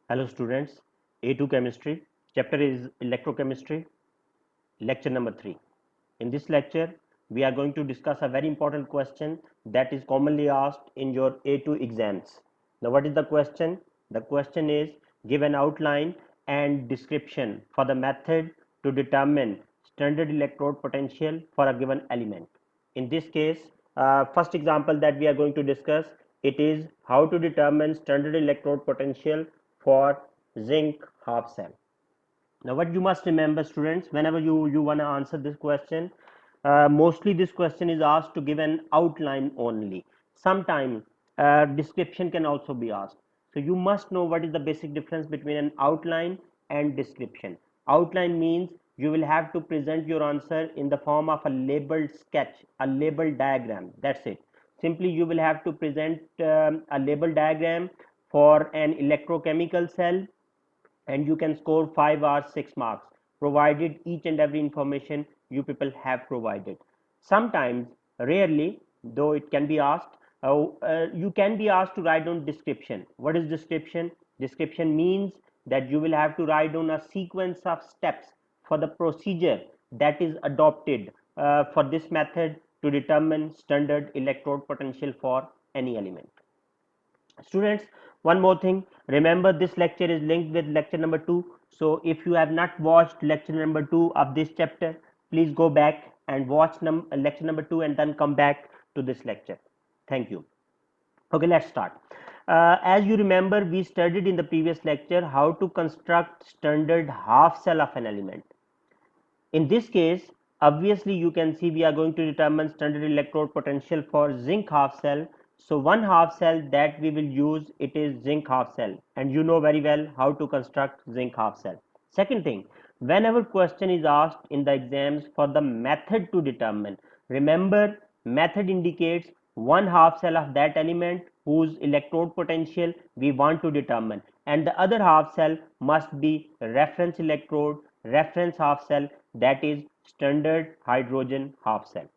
Hello students, A2 Chemistry, chapter is Electrochemistry, lecture number 3. In this lecture, we are going to discuss a very important question that is commonly asked in your A2 exams. Now what is the question? The question is give an outline and description for the method to determine standard electrode potential for a given element. In this case, first example that we are going to discuss, it is how to determine standard electrode potential for zinc half cell. Now what you must remember students, whenever you want to answer this question, mostly this question is asked to give an outline only. Sometimes description can also be asked. So you must know what is the basic difference between an outline and description. Outline means you will have to present your answer in the form of a labeled sketch, a labeled diagram. That's it. Simply you will have to present a labeled diagram for an electrochemical cell, and you can score 5 or 6 marks provided each and every information you people have provided. Sometimes, rarely, though it can be asked, you can be asked to write down description. What is description? Description means that you will have to write down a sequence of steps for the procedure that is adopted for this method to determine standard electrode potential for any element. Students, one more thing, remember this lecture is linked with lecture number 2. So if you have not watched lecture number 2 of this chapter, please go back and watch lecture number 2 and then come back to this lecture. Thank you. Okay, let's start. As you remember, we studied in the previous lecture how to construct standard half cell of an element. In this case, obviously you can see we are going to determine standard electrode potential for zinc half cell. So one half cell that we will use, it is zinc half cell, and you know very well how to construct zinc half cell. Second thing, whenever question is asked in the exams for the method to determine, remember method indicates one half cell of that element whose electrode potential we want to determine, and the other half cell must be reference electrode, reference half cell, that is standard hydrogen half cell.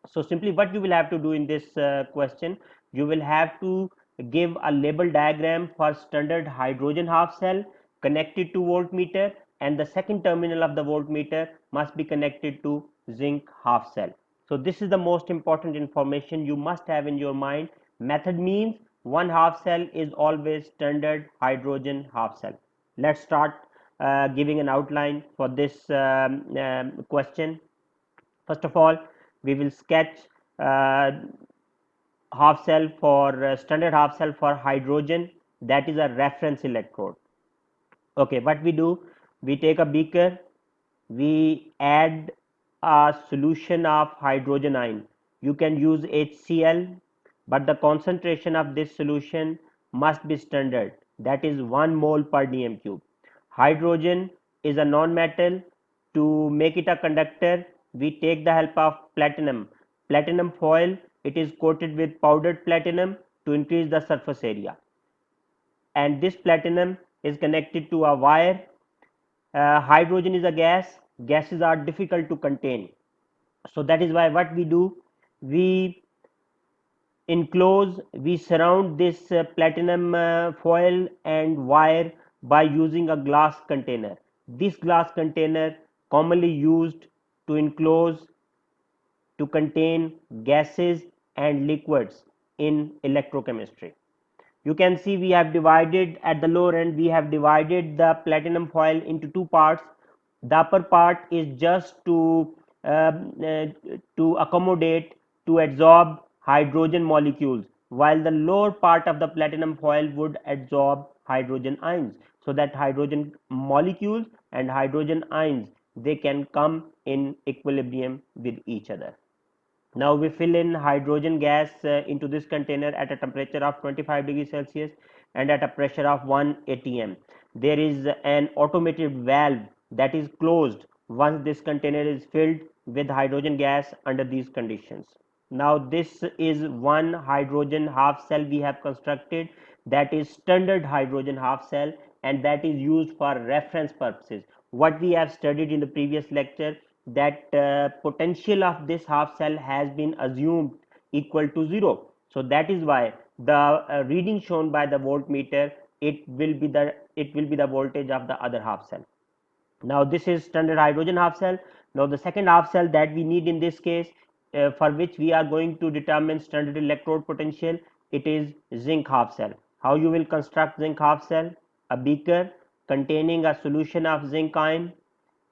So simply what you will have to do in this question, you will have to give a label diagram for standard hydrogen half cell connected to voltmeter, and the second terminal of the voltmeter must be connected to zinc half cell. So this is the most important information you must have in your mind. Method means one half cell is always standard hydrogen half cell. Let's start giving an outline for this question. First of all, we will sketch uh, half cell for standard half cell for hydrogen, that is a reference electrode. Okay, what we do, we take a beaker, we add a solution of hydrogen ion. You can use HCl, but the concentration of this solution must be standard, that is 1 mole per dm cube. Hydrogen is a non-metal. To make it a conductor, we take the help of platinum foil. It is coated with powdered platinum to increase the surface area, and this platinum is connected to a wire. Hydrogen is a gas. Gases are difficult to contain, so that is why what we do, we enclose, we surround this platinum foil and wire by using a glass container. This glass container commonly used to enclose, to contain gases and liquids in electrochemistry. You can see we have divided at the lower end, we have divided the platinum foil into two parts. The upper part is just to accommodate, to absorb hydrogen molecules, while the lower part of the platinum foil would absorb hydrogen ions, so that hydrogen molecules and hydrogen ions, they can come in equilibrium with each other. Now we fill in hydrogen gas into this container at a temperature of 25 degrees Celsius and at a pressure of 1 atm. There is an automated valve that is closed once this container is filled with hydrogen gas under these conditions. Now this is one hydrogen half cell we have constructed, that is standard hydrogen half cell, and that is used for reference purposes. What we have studied in the previous lecture, that potential of this half cell has been assumed equal to 0. So that is why the reading shown by the voltmeter it will be the voltage of the other half cell. Now this is standard hydrogen half cell. Now the second half cell that we need in this case, for which we are going to determine standard electrode potential, it is zinc half cell. How you will construct zinc half cell? A beaker containing a solution of zinc ion.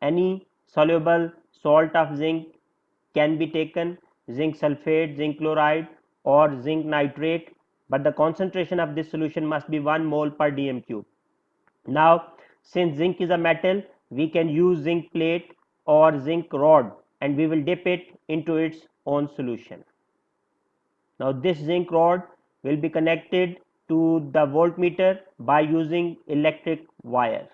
Any soluble salt of zinc can be taken, zinc sulfate, zinc chloride, or zinc nitrate, but the concentration of this solution must be 1 mole per dm cube. Now, since zinc is a metal, we can use zinc plate or zinc rod, and we will dip it into its own solution. Now, this zinc rod will be connected to the voltmeter by using electric wires.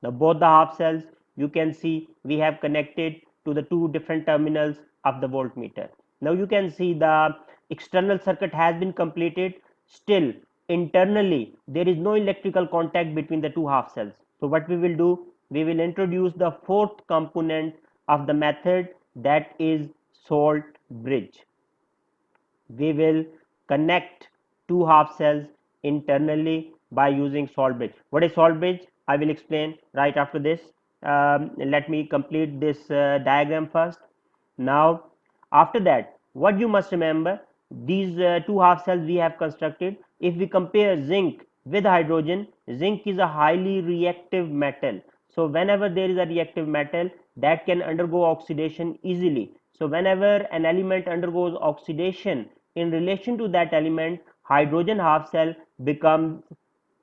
Now, both the half cells, you can see we have connected to the two different terminals of the voltmeter. Now you can see the external circuit has been completed. Still, internally there is no electrical contact between the two half cells. So what we will do, we will introduce the fourth component of the method, that is salt bridge. We will connect two half cells internally by using salt bridge. What is salt bridge? I will explain right after this. Let me complete this diagram first. Now after that, what you must remember, these two half cells we have constructed, if we compare zinc with hydrogen, zinc is a highly reactive metal. So whenever there is a reactive metal, that can undergo oxidation easily. So whenever an element undergoes oxidation, in relation to that element, hydrogen half cell becomes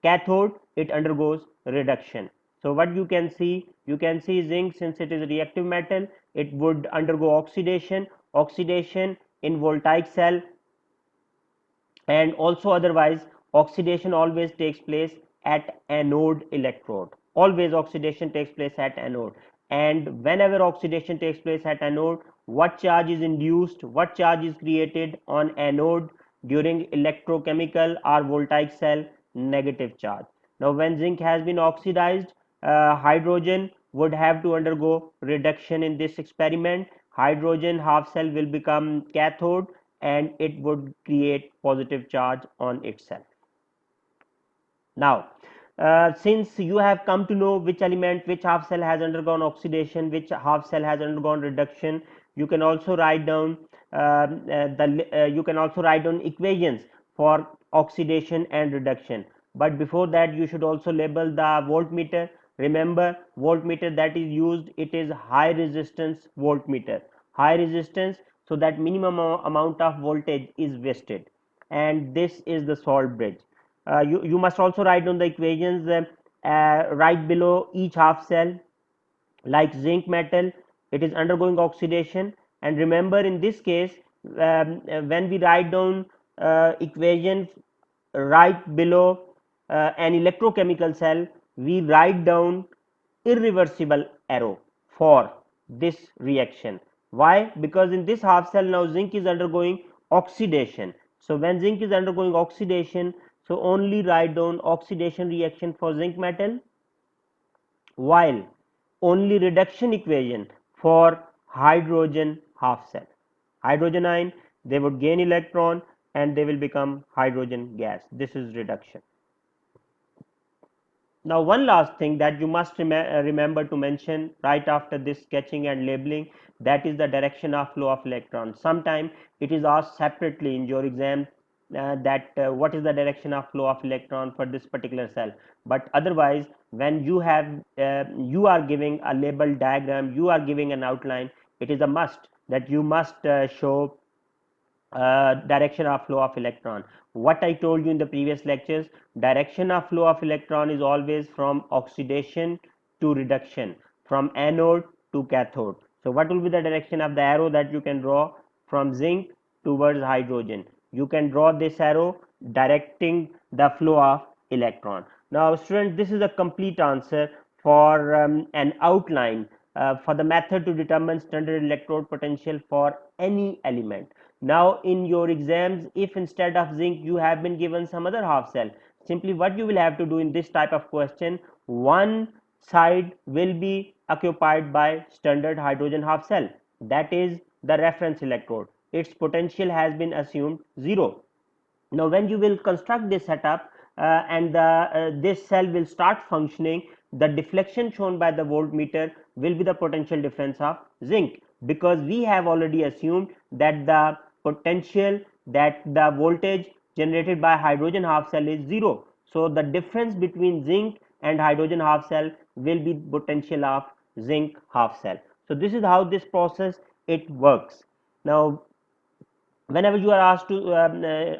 cathode, it undergoes reduction. So what you can see, zinc, since it is a reactive metal, it would undergo oxidation. Oxidation in voltaic cell, and also otherwise oxidation always takes place at anode electrode. Always oxidation takes place at anode, and whenever oxidation takes place at anode, what charge is induced, what charge is created on anode during electrochemical or voltaic cell? Negative charge. Now when zinc has been oxidized, hydrogen would have to undergo reduction in this experiment. Hydrogen half cell will become cathode, and it would create positive charge on itself. Now since you have come to know which element, which half cell has undergone oxidation, which half cell has undergone reduction, you can also write down equations for oxidation and reduction. But before that, you should also label the voltmeter. Remember, voltmeter that is used, it is high resistance voltmeter. High resistance, so that minimum amount of voltage is wasted, and this is the salt bridge. You must also write down the equations right below each half cell. Like zinc metal, it is undergoing oxidation, and remember in this case, when we write down equations right below an electrochemical cell, we write down irreversible arrow for this reaction. Why? Because in this half cell now zinc is undergoing oxidation. So when zinc is undergoing oxidation, so only write down oxidation reaction for zinc metal, while only reduction equation for hydrogen half cell. Hydrogen ion, they would gain electron and they will become hydrogen gas. This is reduction. Now one last thing that you must remember to mention right after this sketching and labeling, that is the direction of flow of electrons. Sometime it is asked separately in your exam that what is the direction of flow of electron for this particular cell, but otherwise when you are giving a labeled diagram, you are giving an outline, it is a must that you must show direction of flow of electron. What I told you in the previous lectures, direction of flow of electron is always from oxidation to reduction, from anode to cathode. So what will be the direction of the arrow that you can draw? From zinc towards hydrogen, you can draw this arrow directing the flow of electron. Now students, this is a complete answer for an outline for the method to determine standard electrode potential for any element. Now in your exams, if instead of zinc you have been given some other half cell, simply what you will have to do in this type of question, one side will be occupied by standard hydrogen half cell, that is the reference electrode. Its potential has been assumed 0. Now when you will construct this setup, and this cell will start functioning, the deflection shown by the voltmeter will be the potential difference of zinc, because we have already assumed that the potential, that the voltage generated by hydrogen half cell is 0. So the difference between zinc and hydrogen half cell will be potential of zinc half cell. So this is how this process it works. Now whenever you are asked to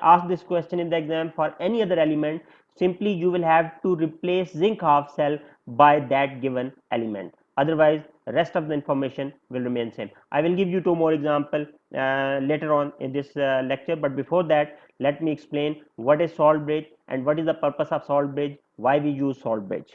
ask this question in the exam for any other element, simply you will have to replace zinc half cell by that given element, otherwise rest of the information will remain same. I will give you two more example later on in this lecture, but before that let me explain what is salt bridge and what is the purpose of salt bridge, why we use salt bridge.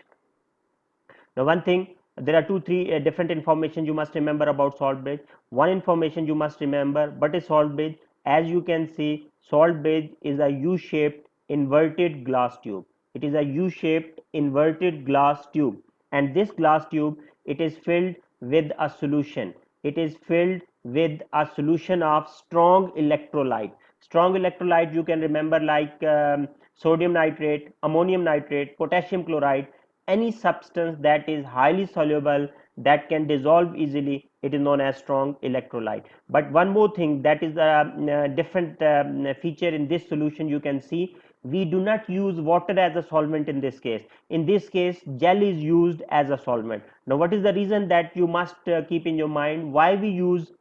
Now one thing, there are three different information you must remember about salt bridge. One information you must remember, what is salt bridge? As you can see, salt bridge is a U-shaped inverted glass tube. It is a U-shaped inverted glass tube, and this glass tube, it is filled with a solution. It is filled with a solution of strong electrolyte. Strong electrolyte you can remember like sodium nitrate, ammonium nitrate, potassium chloride. Any substance that is highly soluble, that can dissolve easily, it is known as strong electrolyte. But one more thing, that is a different feature in this solution. You can see we do not use water as a solvent in this case. In this case gel is used as a solvent. Now what is the reason, that you must keep in your mind why we use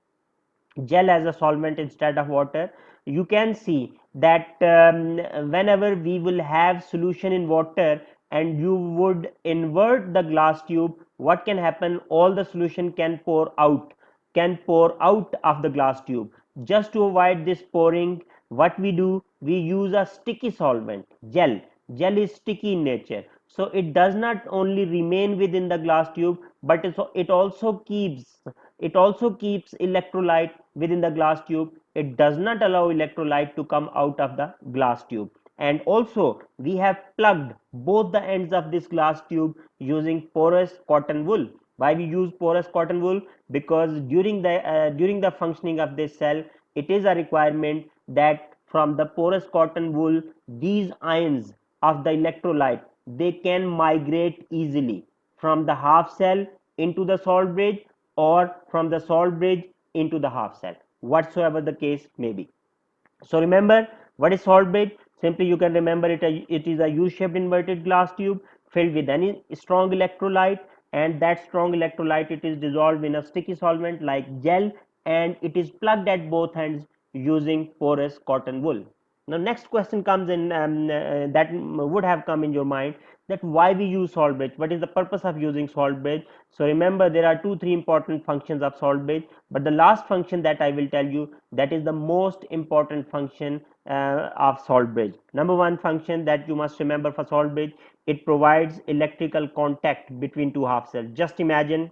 gel as a solvent instead of water. You can see that whenever we will have solution in water and you would invert the glass tube, what can happen, all the solution can pour out of the glass tube. Just to avoid this pouring, what we do, we use a sticky solvent, gel. Gel is sticky in nature, so it does not only remain within the glass tube, but it also keeps electrolyte within the glass tube. It does not allow electrolyte to come out of the glass tube. And also we have plugged both the ends of this glass tube using porous cotton wool. Why we use porous cotton wool? Because during the functioning of this cell, it is a requirement that from the porous cotton wool, these ions of the electrolyte, they can migrate easily from the half cell into the salt bridge, or from the salt bridge into the half cell, whatsoever the case may be. So remember, what is salt bridge? Simply you can remember it, it is a U-shaped inverted glass tube filled with any strong electrolyte, and that strong electrolyte, it is dissolved in a sticky solvent like gel, and it is plugged at both ends using porous cotton wool. Now next question comes in, that would have come in your mind, that why we use salt bridge, what is the purpose of using salt bridge. So remember, there are three important functions of salt bridge, but the last function that I will tell you, that is the most important function of salt bridge. Number one function that you must remember for salt bridge, it provides electrical contact between two half cells. Just imagine,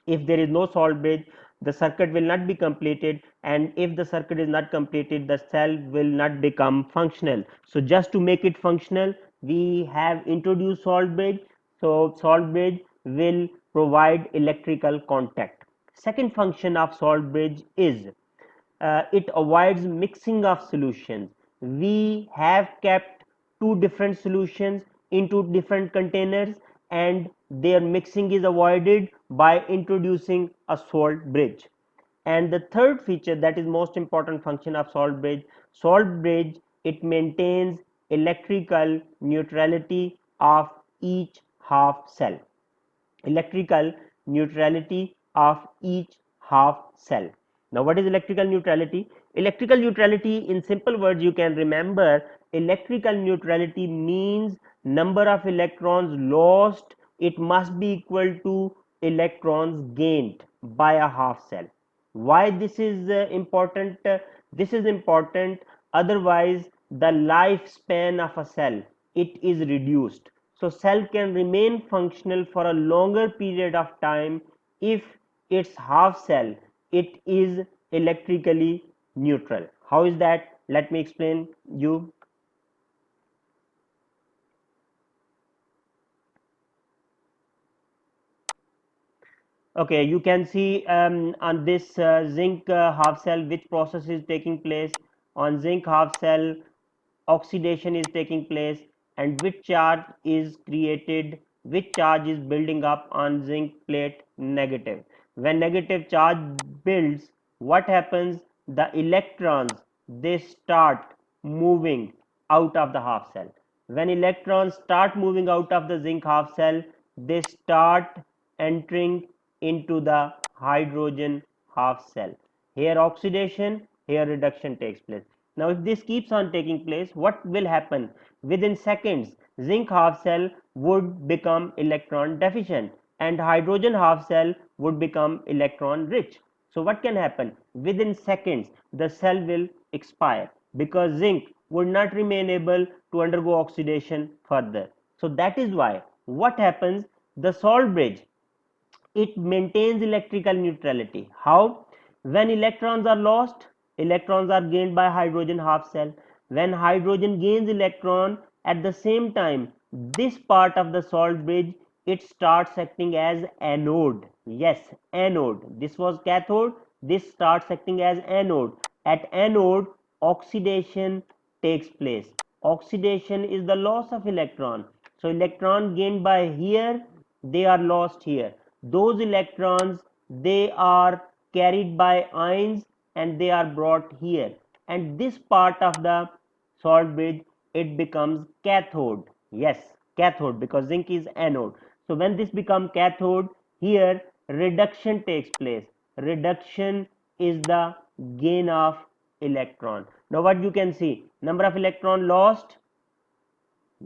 if there is no salt bridge, the circuit will not be completed, and if the circuit is not completed, the cell will not become functional. So just to make it functional, we have introduced salt bridge. So salt bridge will provide electrical contact. Second function of salt bridge is it avoids mixing of solutions. We have kept two different solutions into different containers, and their mixing is avoided by introducing a salt bridge. And the third feature, that is most important function of salt bridge, it maintains electrical neutrality of each half cell. Electrical neutrality of each half cell. Now what is electrical neutrality? Electrical neutrality, in simple words, you can remember, electrical neutrality means number of electrons lost, it must be equal to electrons gained by a half cell. Why this is important? This is important, otherwise the lifespan of a cell, it is reduced. So cell can remain functional for a longer period of time if its half cell, it is electrically neutral. How is that? Let me explain you. Okay, you can see on this zinc half cell which process is taking place. On zinc half cell, oxidation is taking place, and which charge is created, which charge is building up on zinc plate? Negative. When negative charge builds, what happens? The electrons, they start moving out of the half cell. When electrons start moving out of the zinc half cell, they start entering into the hydrogen half cell. Here oxidation, here reduction takes place. Now if this keeps on taking place, what will happen? Within seconds, zinc half cell would become electron deficient and hydrogen half cell would become electron rich. So what can happen? Within seconds, the cell will expire because zinc would not remain able to undergo oxidation further. So that is why what happens? The salt bridge, it maintains electrical neutrality. How? When electrons are lost, electrons are gained by hydrogen half cell. When hydrogen gains electron, at the same time, this part of the salt bridge, it starts acting as anode. Yes, anode. This was cathode. This starts acting as anode. At anode, oxidation takes place. Oxidation is the loss of electron. So electron gained by here, they are lost here. Those electrons, they are carried by ions and they are brought here, and this part of the salt bridge, it becomes cathode. Yes, cathode, because zinc is anode. So when this becomes cathode, here reduction takes place. Reduction is the gain of electron. Now what you can see, number of electron lost,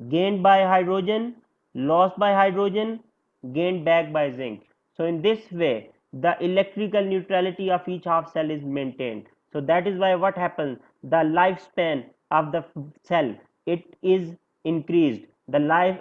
gained by hydrogen, lost by hydrogen, gained back by zinc. So in this way, the electrical neutrality of each half cell is maintained. So that is why what happens, the lifespan of the cell, it is increased. The life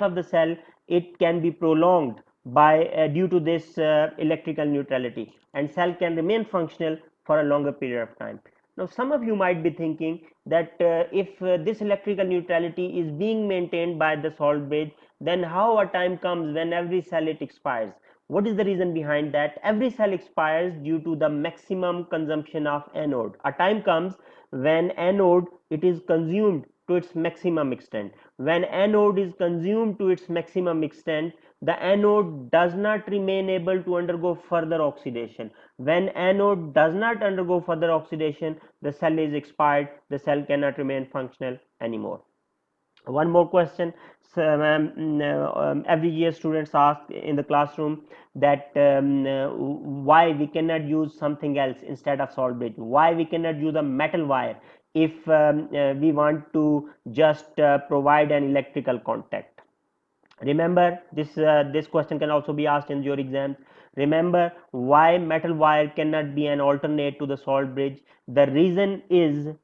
of the cell, it can be prolonged by due to this electrical neutrality, and cell can remain functional for a longer period of time. Now some of you might be thinking that if this electrical neutrality is being maintained by the salt bridge, then how a time comes when every cell it expires? What is the reason behind that? Every cell expires due to the maximum consumption of anode. A time comes when anode, it is consumed to its maximum extent. When anode is consumed to its maximum extent, the anode does not remain able to undergo further oxidation. When anode does not undergo further oxidation, the cell is expired, the cell cannot remain functional anymore. One more question. So, every year students ask in the classroom that why we cannot use something else instead of salt bridge, why we cannot use a metal wire if we want to just provide an electrical contact. Remember this question can also be asked in your exams. Remember why metal wire cannot be an alternate to the salt bridge. The reason is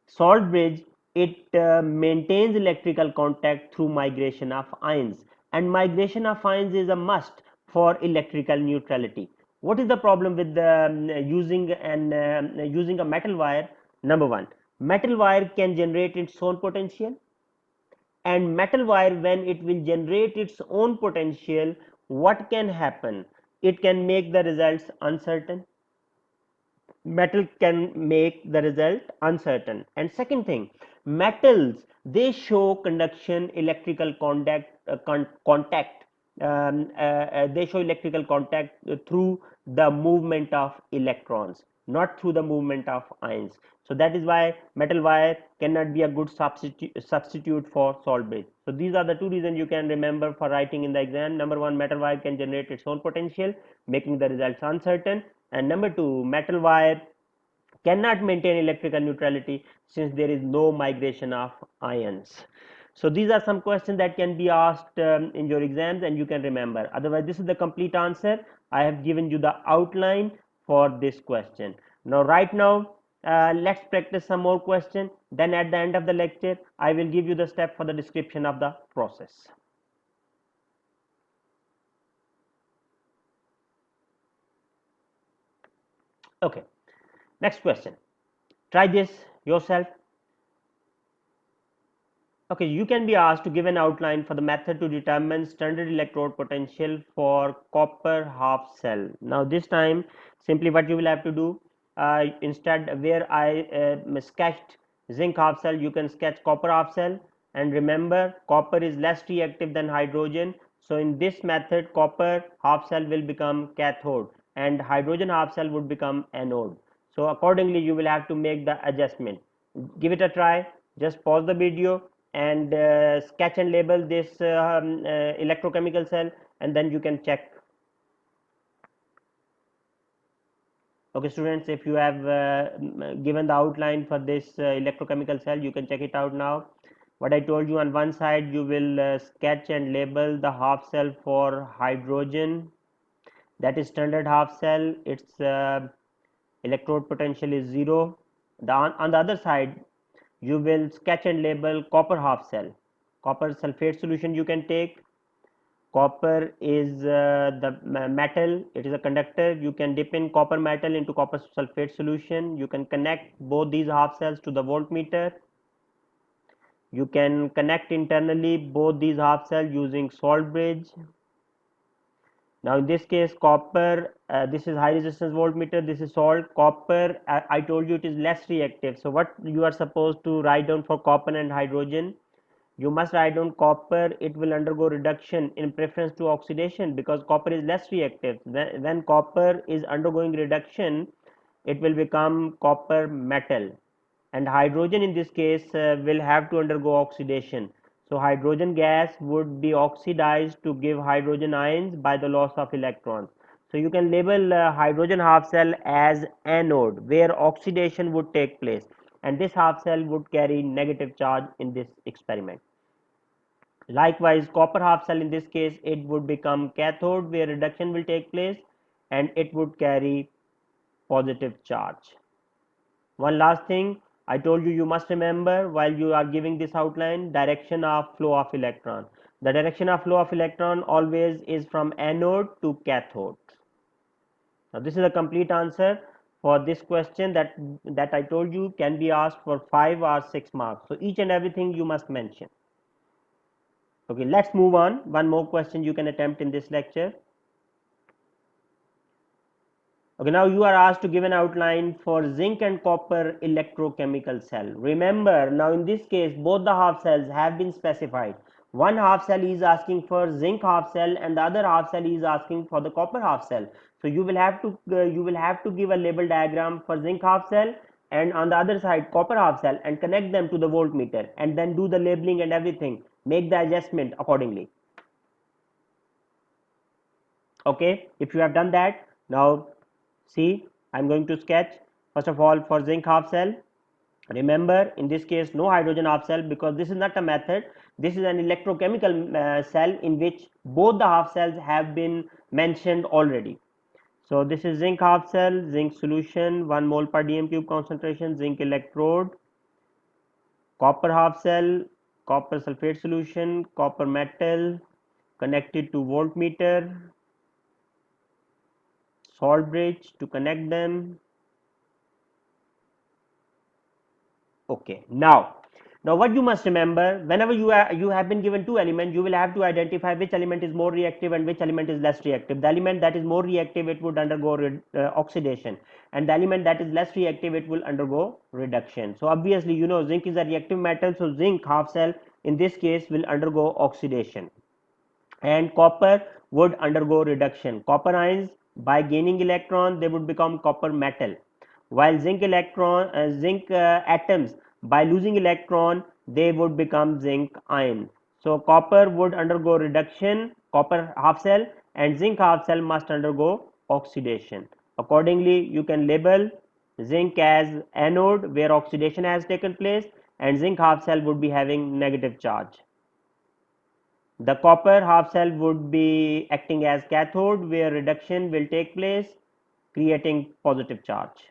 salt bridge, it maintains electrical contact through migration of ions, and migration of ions is a must for electrical neutrality. What is the problem with using a metal wire? Number one, metal wire can generate its own potential, and metal wire, when it will generate its own potential, what can happen? It can make the results uncertain. Metal can make the result uncertain. And second thing, metals, they show conduction, electrical contact, they show electrical contact through the movement of electrons, not through the movement of ions. So that is why metal wire cannot be a good substitute for salt bridge. So these are the two reasons you can remember for writing in the exam. Number one, metal wire can generate its own potential, making the results uncertain. And number two, metal wire cannot maintain electrical neutrality since there is no migration of ions. So these are some questions that can be asked in your exams and you can remember. Otherwise, this is the complete answer. I have given you the outline for this question. Now right now, let's practice some more questions. Then at the end of the lecture, I will give you the step for the description of the process. Okay, next question. Try this yourself. Okay, you can be asked to give an outline for the method to determine standard electrode potential for copper half cell. Now this time simply what you will have to do, instead where I sketched zinc half cell, you can sketch copper half cell, and remember copper is less reactive than hydrogen. So in this method copper half cell will become cathode and hydrogen half cell would become anode. So accordingly you will have to make the adjustment. Give it a try, just pause the video and sketch and label this electrochemical cell, and then you can check. Okay students, if you have given the outline for this electrochemical cell, you can check it out now. What I told you, on one side you will sketch and label the half cell for hydrogen, that is standard half cell, its electrode potential is 0. On the other side you will sketch and label copper half cell. Copper sulfate solution you can take. Copper is the metal, it is a conductor. You can dip in copper metal into copper sulfate solution. You can connect both these half cells to the voltmeter. You can connect internally both these half cells using salt bridge. Now in this case copper, this is high resistance voltmeter, this is salt. Copper, I told you it is less reactive. So what you are supposed to write down for copper and hydrogen, you must write down copper, it will undergo reduction in preference to oxidation because copper is less reactive. When copper is undergoing reduction, it will become copper metal, and hydrogen in this case will have to undergo oxidation. So hydrogen gas would be oxidized to give hydrogen ions by the loss of electrons. So you can label hydrogen half cell as anode where oxidation would take place, and this half cell would carry negative charge in this experiment. Likewise copper half cell, in this case it would become cathode where reduction will take place and it would carry positive charge. One last thing I told you, you must remember while you are giving this outline, direction of flow of electron. The direction of flow of electron always is from anode to cathode. Now this is a complete answer for this question that I told you can be asked for 5 or 6 marks. So each and everything you must mention. Okay, let's move on. One more question you can attempt in this lecture. Okay, now you are asked to give an outline for zinc and copper electrochemical cell. Remember, now in this case, both the half cells have been specified. One half cell is asking for zinc half cell, and the other half cell is asking for the copper half cell. So you will have to give a label diagram for zinc half cell, and on the other side copper half cell, and connect them to the voltmeter, and then do the labeling and everything. Make the adjustment accordingly. Okay, if you have done that, now see, I'm going to sketch first of all for zinc half cell. Remember, in this case no hydrogen half cell because this is not a method, this is an electrochemical cell in which both the half cells have been mentioned already. So this is zinc half cell, zinc solution 1 mole per dm cube concentration, zinc electrode. Copper half cell, copper sulfate solution, copper metal connected to voltmeter, salt bridge to connect them. Okay, now what you must remember, whenever you have been given two elements, you will have to identify which element is more reactive and which element is less reactive. The element that is more reactive, it would undergo oxidation, and the element that is less reactive, it will undergo reduction. So obviously you know zinc is a reactive metal, so zinc half cell in this case will undergo oxidation, and copper would undergo reduction. Copper ions, by gaining electron, they would become copper metal, while zinc atoms, by losing electron, they would become zinc ion. So copper would undergo reduction, copper half cell, and zinc half cell must undergo oxidation. Accordingly you can label zinc as anode where oxidation has taken place, and zinc half cell would be having negative charge. The copper half cell would be acting as cathode where reduction will take place, creating positive charge.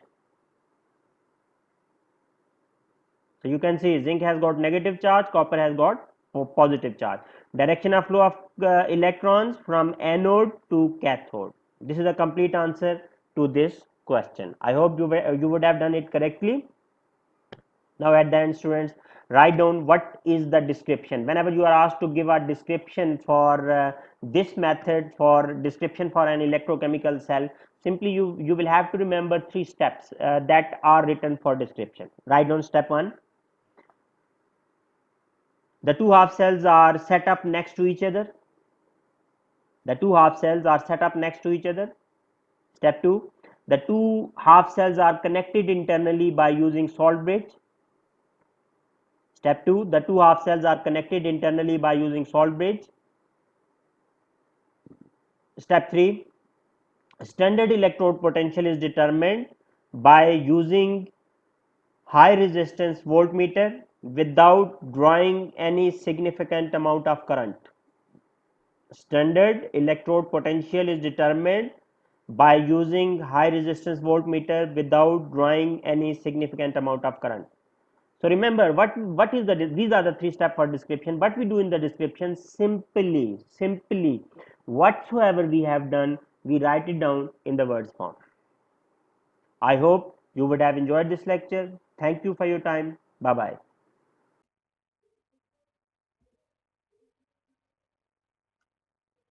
So you can see zinc has got negative charge, copper has got positive charge. Direction of flow of electrons from anode to cathode. This is a complete answer to this question. I hope you would have done it correctly. Now at the end students, write down what is the description. Whenever you are asked to give a description for this method, for description for an electrochemical cell, simply you will have to remember three steps that are written for description. Write down step 1. The two half cells are set up next to each other. The two half cells are set up next to each other. Step 2. The two half cells are connected internally by using salt bridge. Step 2. The two half cells are connected internally by using salt bridge. Step 3. Standard electrode potential is determined by using high resistance voltmeter without drawing any significant amount of current. Standard electrode potential is determined by using high resistance voltmeter without drawing any significant amount of current. So remember, what is the, these are the three steps for description. What we do in the description, simply whatsoever we have done, we write it down in the words form. I hope you would have enjoyed this lecture. Thank you for your time. Bye bye.